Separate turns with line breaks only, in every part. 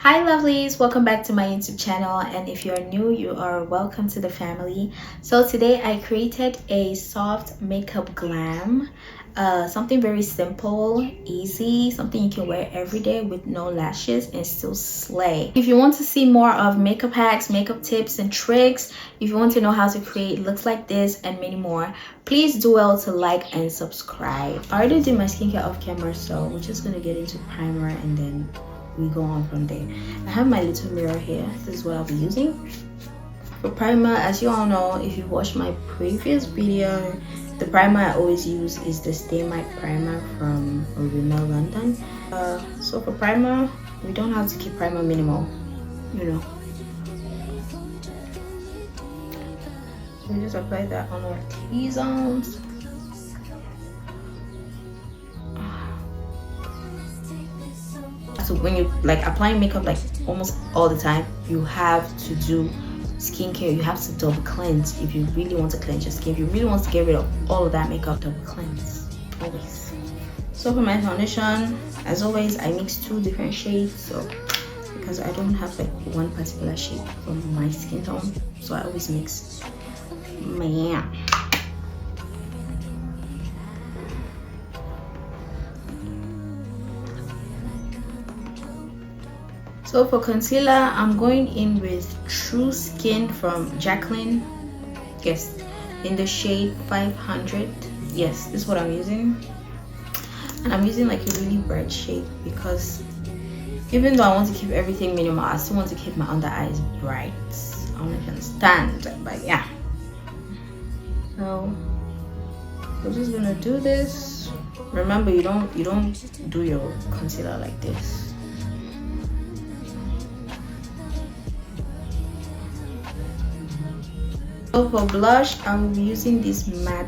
Hi lovelies, welcome back to my YouTube channel, and if you're new, you are welcome to the family. So today I created a soft makeup glam, something very simple, easy, something you can wear every day with no lashes and still slay. If you want to see more of makeup hacks, makeup tips and tricks, if you want to know how to create looks like this and many more, please do well to like and subscribe. I already did my skincare off camera, so we're just gonna get into primer and then we go on from there. I have my little mirror here. This is what I'll be using for primer. As you all know, if you watched my previous video, the primer I always use is the Stay Matte primer from Rimmel London. So for primer, we don't have to keep primer minimal, you know. So we just apply that on our T-zones. So when you like applying makeup like almost all the time, you have to do skincare. You have to double cleanse if you really want to cleanse your skin. If you really want to get rid of all of that makeup, double cleanse always. So for my foundation, as always, I mix two different shades, so because I don't have like one particular shade for my skin tone, so I always mix. Man. So for concealer, I'm going in with True Skin from Jacqueline. Yes, in the shade 500. Yes, this is what I'm using. And I'm using like a really bright shade because even though I want to keep everything minimal, I still want to keep my under eyes bright. I don't know if you understand, but yeah. So we're just gonna do this. Remember, you don't do your concealer like this. So for blush, I'm using this matte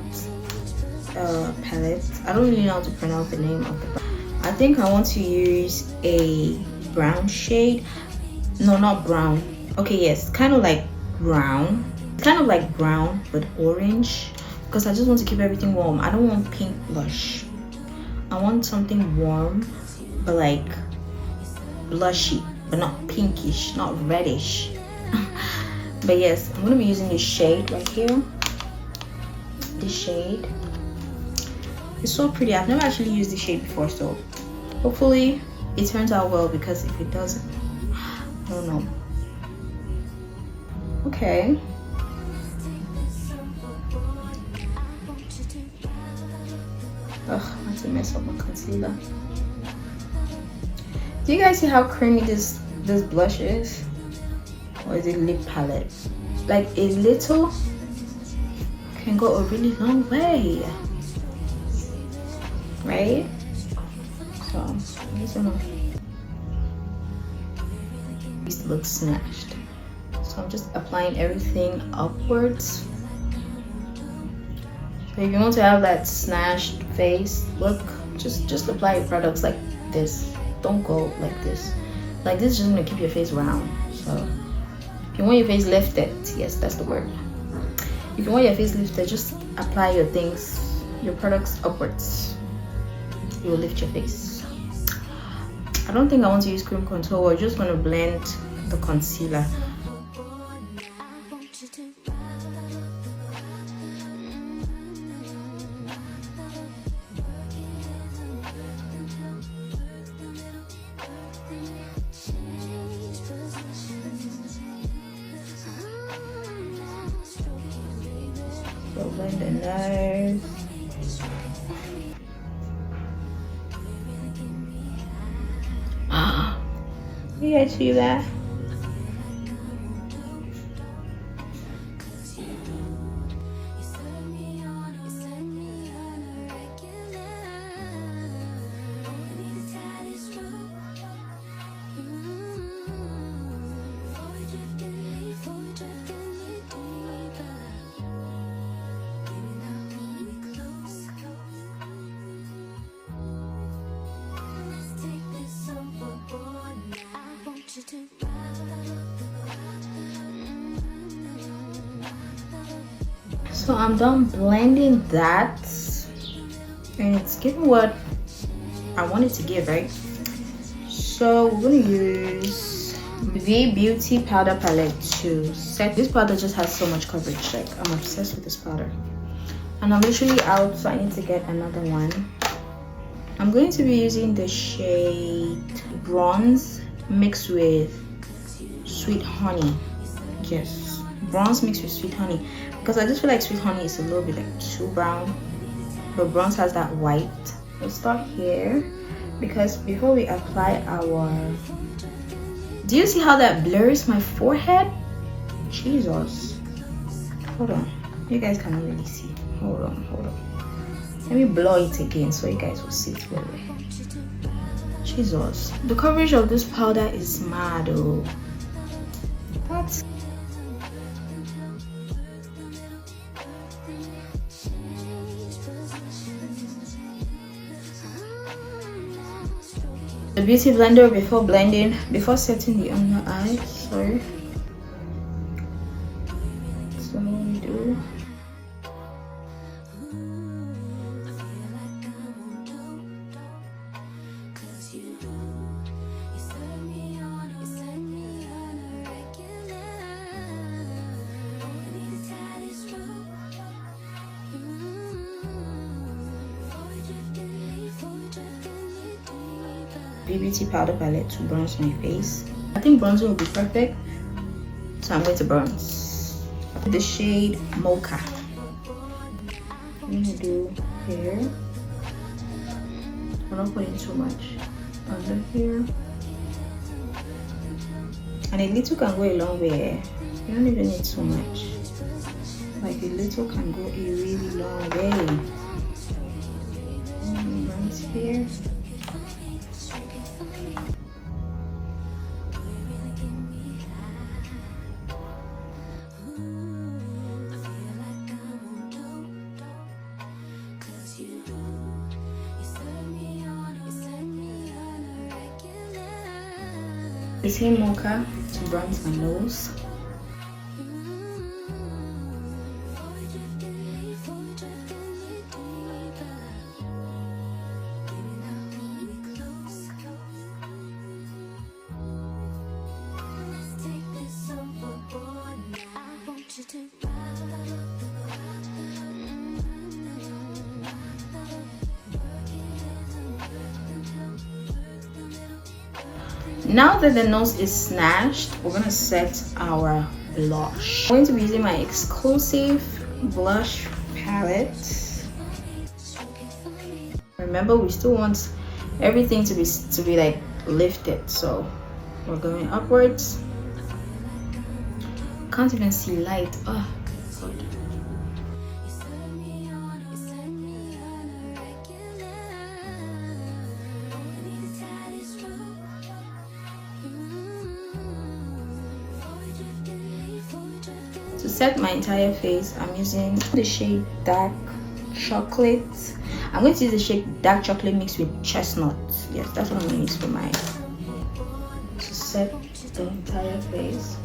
palette. I don't really know how to pronounce the name of the brand. I think I want to use a brown shade. No, not brown. Okay, yes, kind of like brown. Kind of like brown but orange, because I just want to keep everything warm. I don't want pink blush. I want something warm but like blushy, but not pinkish, not reddish. But yes, I'm gonna be using this shade right here. This shade, it's so pretty. I've never actually used this shade before, so hopefully it turns out well, because if it doesn't, I don't know. Okay, ugh, I have to mess up my concealer. Do you guys see how creamy this blush is? Or is it lip palette? Like a little can go a really long way, right? So I'm just gonna, this looks snatched, so I'm just applying everything upwards. So if you want to have that snatched face look, just apply your products like this. Don't go like this. Like this is just gonna keep your face round. So if you want your face lifted, yes, that's the word. If you want your face lifted, just apply your things, your products upwards. It will lift your face. I don't think I want to use cream contour. We're just going to blend the concealer. Blend the nose. You guys see that? So I'm done blending that, and it's giving what I want it to give, right? So we're gonna use V Beauty Powder Palette to set. This powder just has so much coverage. Like, I'm obsessed with this powder. And I'm literally out, so I need to get another one. I'm going to be using the shade Bronze mixed with Sweet Honey. Yes, bronze mixed with Sweet Honey, because I just feel like Sweet Honey is a little bit like too brown, but bronze has that white. We'll start here, because before we apply our... Do you see how that blurs my forehead? Jesus. Hold on, you guys cannot really see. Hold on. Let me blur it again so you guys will see it well. Jesus. The coverage of this powder is mad, oh. What? The beauty blender before blending, before setting the under eye. Sorry. So what we do. Beauty powder palette to bronze my face. I think bronzing will be perfect, so I'm going to bronze. The shade Mocha. I'm gonna do here. I'm not putting too much under here, and a little can go a long way. You don't even need too much. Like, a little can go a really long way. Bronze here. The same Mocha to bronze my nose. Now that the nose is snatched, we're gonna set our blush. I'm going to be using my exclusive blush palette. Remember, we still want everything to be like lifted, so we're going upwards. Can't even see light. Oh God. To set my entire face, I'm using the shade Dark Chocolate. I'm going to use the shade Dark Chocolate mixed with Chestnut. Yes, that's what I'm going to use for mine. To set the entire face.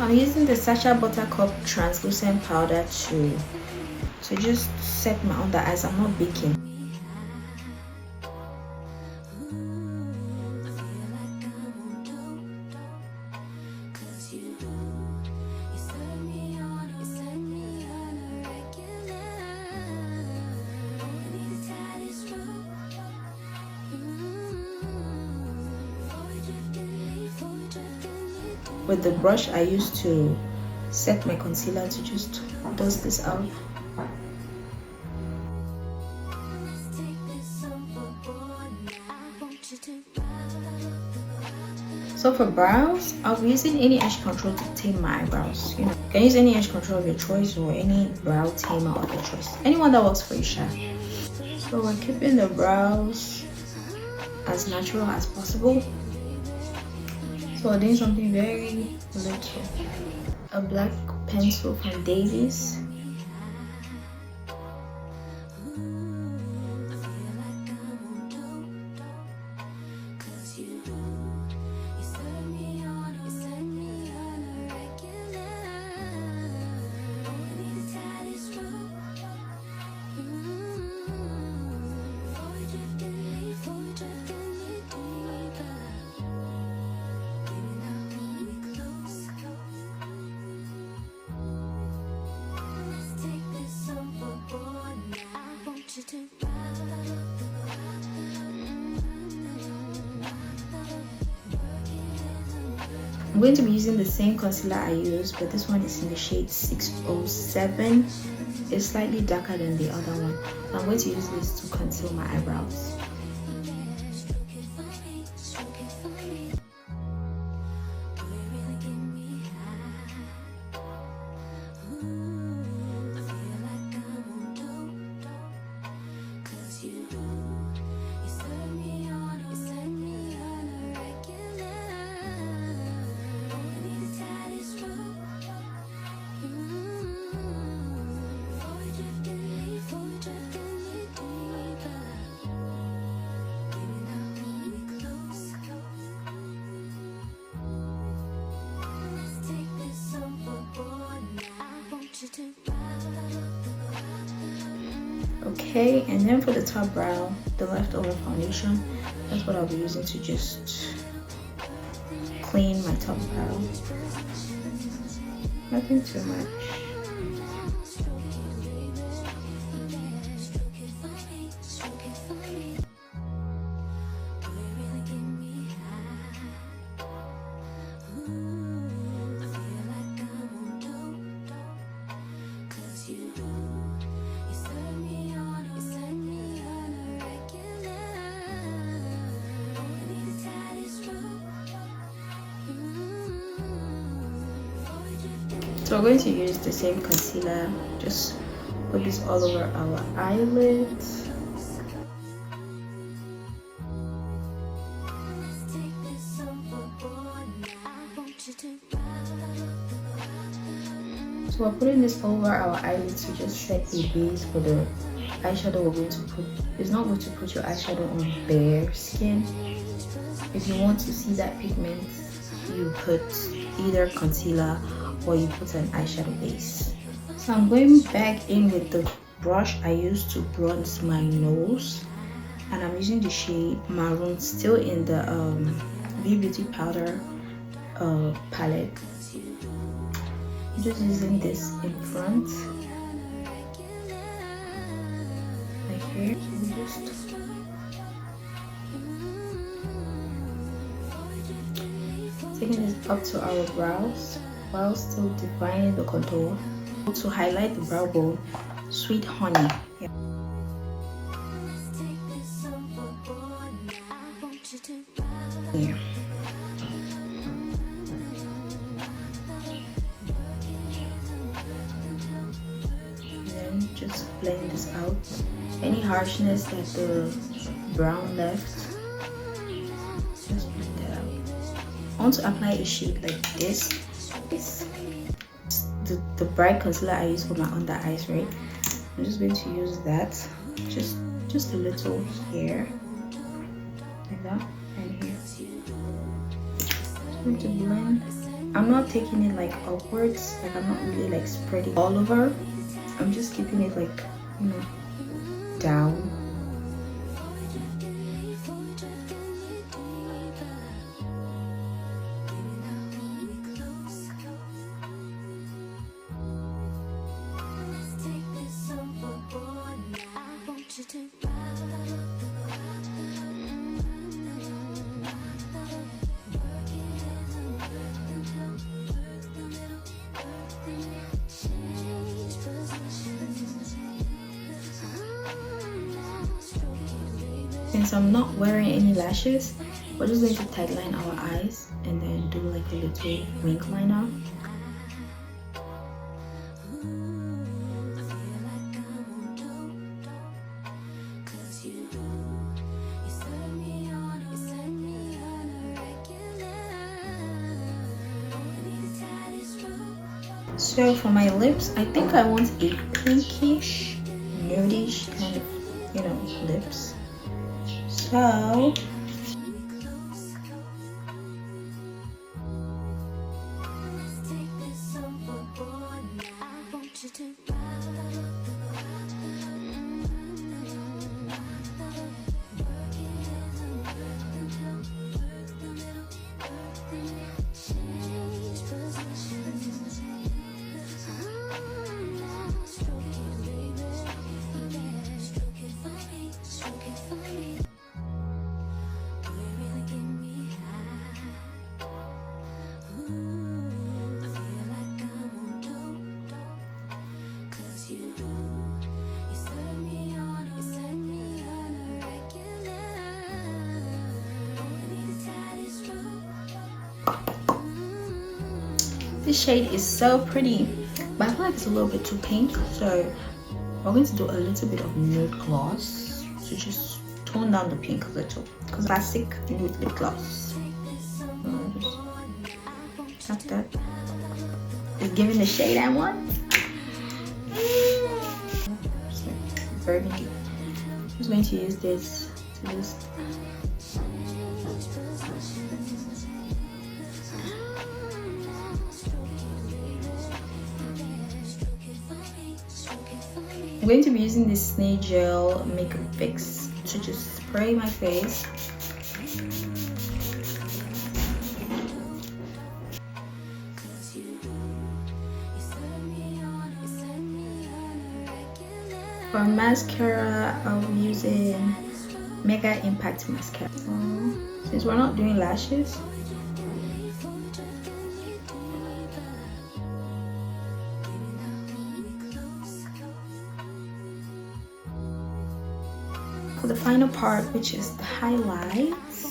I'm using the Sacha Buttercup translucent powder to just set my under eyes. I'm not baking. With the brush I used to set my concealer, to just dust this out. So for brows, I'll be using any edge control to tame my eyebrows. You know, you can use any edge control of your choice or any brow tamer of your choice. Anyone that works for you, Sha. So we're keeping the brows as natural as possible. So we're doing something very little. A black pencil from Daisies. I'm going to be using the same concealer I used, but this one is in the shade 607. It's slightly darker than the other one. So I'm going to use this to conceal my eyebrows. Okay, and then for the top brow, the leftover foundation, that's what I'll be using to just clean my top brow. Nothing too much. So we're going to use the same concealer, just put this all over our eyelids. So we're putting this over our eyelids to just set a base for the eyeshadow we're going to put. It's not good to put your eyeshadow on bare skin. If you want to see that pigment, you put either concealer or you put an eyeshadow base. So I'm going back in with the brush I used to bronze my nose, and I'm using the shade Maroon, still in the V Beauty Powder palette. I'm just using this in front, like here. Just taking this up to our brows while still defining the contour. To highlight the brow bone, Sweet Honey. Yeah. Yeah. And then just blend this out. Any harshness that the brown left, just blend that out. I want to apply a shade like this. The bright concealer I use for my under eyes, right? I'm just going to use that, just a little here, like that, and here. Just going to blend. I'm not taking it like upwards, like I'm not really like spreading all over. I'm just keeping it like, you know, down. Since I'm not wearing any lashes, we're just going to tightline our eyes and then do like a little wink liner. So for my lips, I think I want a pinkish, nudish kind of, you know, lips. So This shade is so pretty, but I feel like it's a little bit too pink, so we're going to do a little bit of nude gloss to just tone down the pink a little, because classic nude lip gloss. Just tap that. It's giving the shade I want. Just like burgundy. I'm just going to use this to just I'm going to be using this Snail Gel Makeup Fix to just spray my face. For mascara, I'll be using Mega Impact Mascara. Since we're not doing lashes, for the final part, which is the highlights,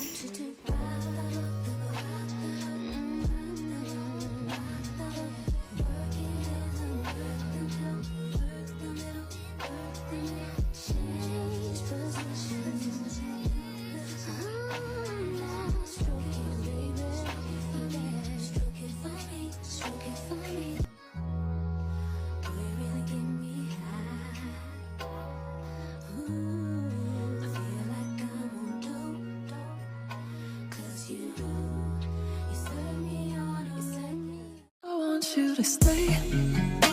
I want you to stay.